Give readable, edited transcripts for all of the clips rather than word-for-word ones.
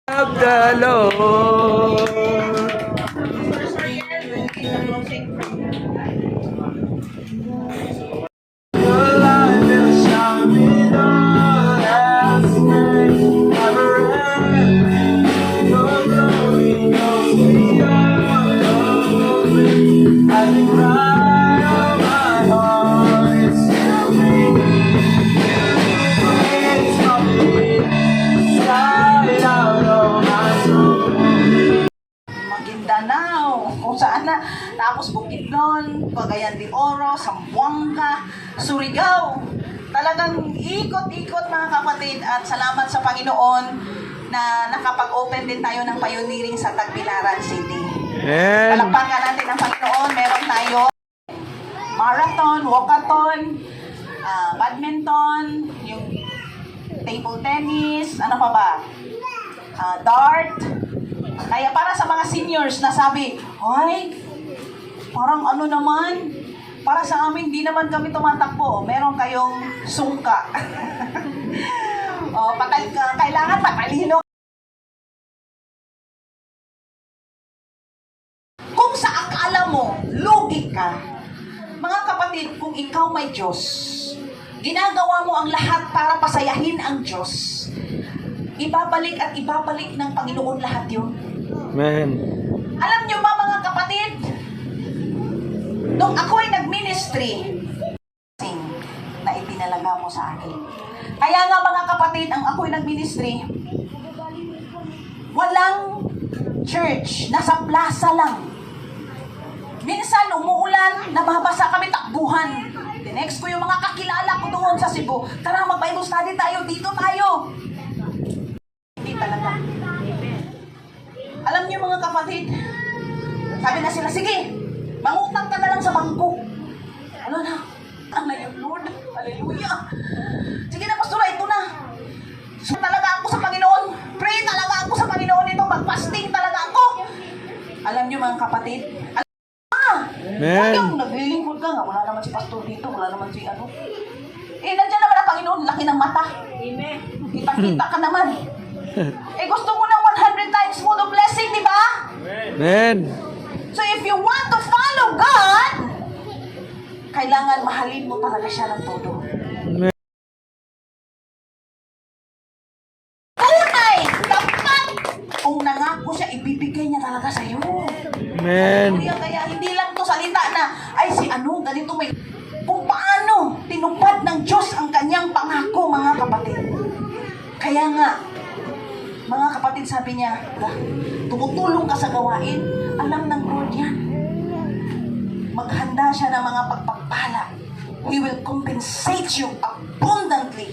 Of the Lord. Maguindanao, kung saan na, tapos Bukidnon, Cagayan de Oro, Zamboanga, Surigao. Talagang ikot-ikot mga kapatid at salamat sa Panginoon na nakapag-open din tayo ng pioneering sa Tagbilaran City. And Palakpakan natin ang Panginoon, meron tayo marathon, walkathon, badminton, yung table tennis, ano pa ba? Dart. Kaya para sa mga seniors na sabi, ay, parang ano naman, para sa amin, di naman kami tumatakbo. Meron kayong sungka. Kailangan matalino. Kung sa akala mo, lugi ka, mga kapatid, kung ikaw may Diyos, ginagawa mo ang lahat para pasayahin ang Diyos, ibabalik at ibabalik ng Panginoon lahat yun. Amen. Alam nyo ba mga kapatid, nung ako'y nag-ministry, na ipinalaga mo sa akin. Kaya nga mga kapatid, ang ako'y nag-ministry, walang church, nasa plaza lang. Minsan umuulan, nababasa kami takbuhan. Next ko yung mga kakilala ko doon sa Cebu, tara mag-Bible study tayo, dito tayo. Hindi talaga. Alam niyo mga kapatid, sabi na sila, sige, mangutang ka na lang sa bangko. Ano na? Ang layong Lord. Hallelujah. Sige na, pastora, ito na. So, talaga ako sa Panginoon. Pray talaga ako sa Panginoon ito. Mag-fasting talaga ako. Alam niyo mga kapatid, Amen. yung naglilingkod ka nga, wala naman si pastor dito, wala naman si ano. Nandiyan naman ang Panginoon, laki ng mata. Amen. Kita-kita ka naman. Gusto mo ng 100 times full of blessing, di ba? Amen. So if you want to follow God, kailangan mahalin mo talaga siya ng todo. Amen. Tunay, dapat, kung nangako siya, ibibigay niya talaga sa'yo. Amen. Kaya hindi lang to salita na, ay si ano, ganito may... Kung paano tinupad ng Diyos ang kanyang pangako, mga kapatid. Kaya nga, mga kapatid, sabi niya, tumutulong ka sa gawain, alam ng Lord yan. Maghanda siya ng mga pagpapala. He will compensate you abundantly.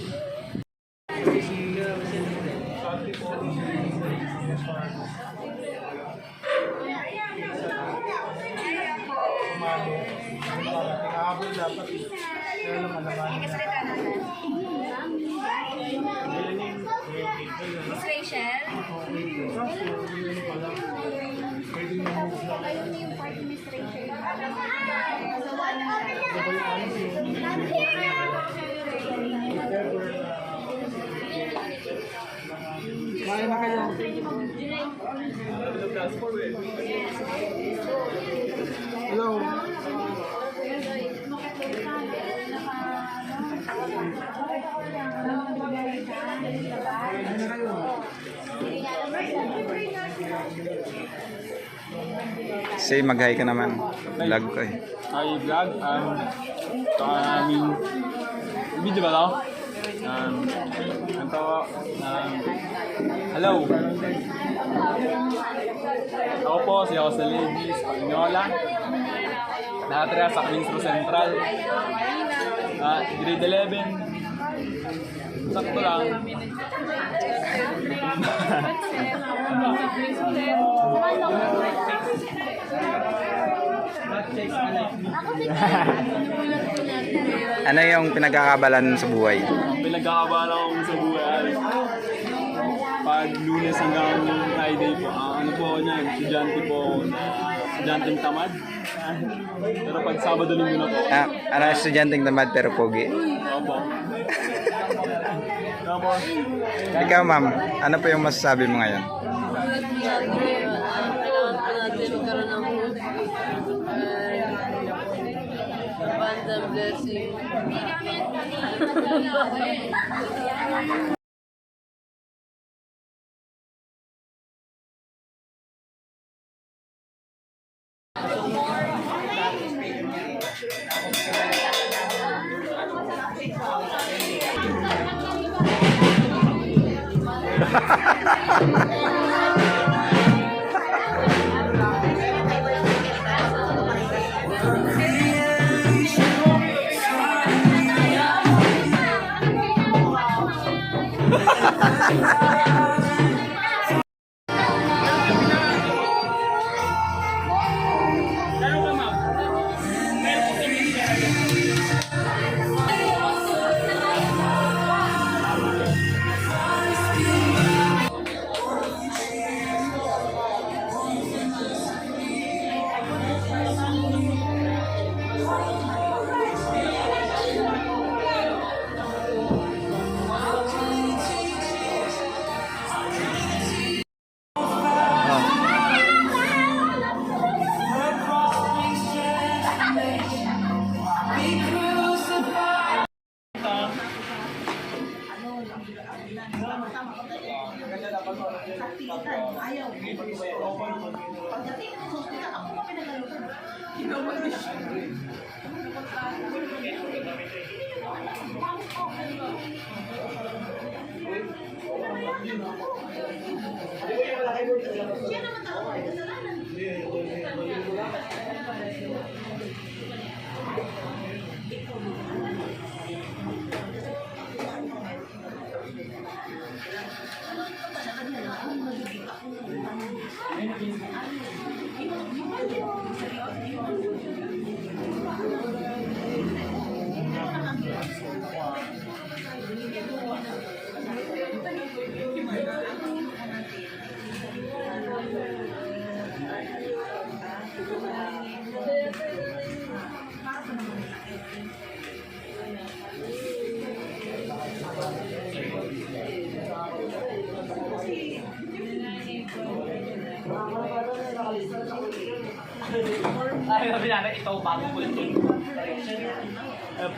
Miss Rachel? Ayun yung party Miss Rachel. Kaya na kayo. Hello. Say mag-hi ka naman. Vlog ko eh. Hi vlog, ito ang aming video ba daw? Ito, hello! Ako po, si Jose Ladies, Pagnola. Nakatira sa Queensboro Central. Grade 11. Sakto lang. Ano yung pinagkakabalan sa buhay? Ang pinagkakabalan ko sa buhay, pag Lunes hanggang Friday po, ano po ako niyan, estudyanteng tamad. Pero pag Sabado Linggo na po, Ano estudyanteng tamad pero pogi? opo. Tapos, Ikaw, ma'am, ano po yung masasabi mo ngayon? Kailangan po natin magkaroon ng food. Abundant blessing.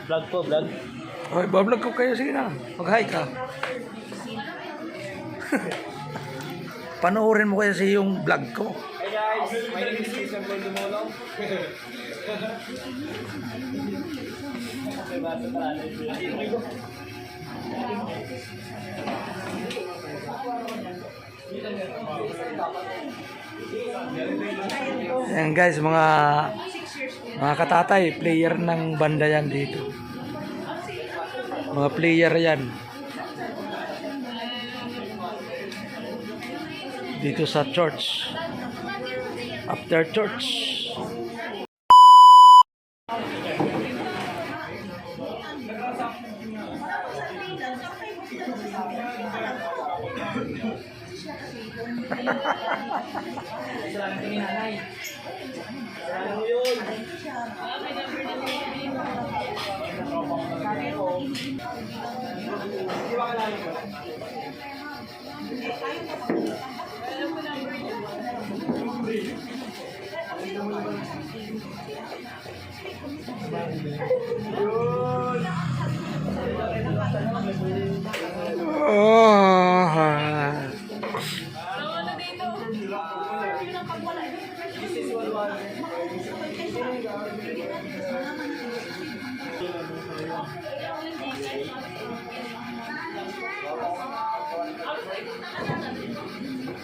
vlog po, vlog. Hoy, bablog ko kayo. Sige na. Mag-hi ka. Panoorin mo kasi yung vlog ko. Hey guys, my name is Jason Paul Dumolong. Ayan guys, mga katatay, player ng banda yan dito. Mga player yan. Dito sa church. After church.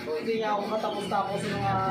Hindi niya ako katapos-tapos ng mga...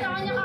Kanya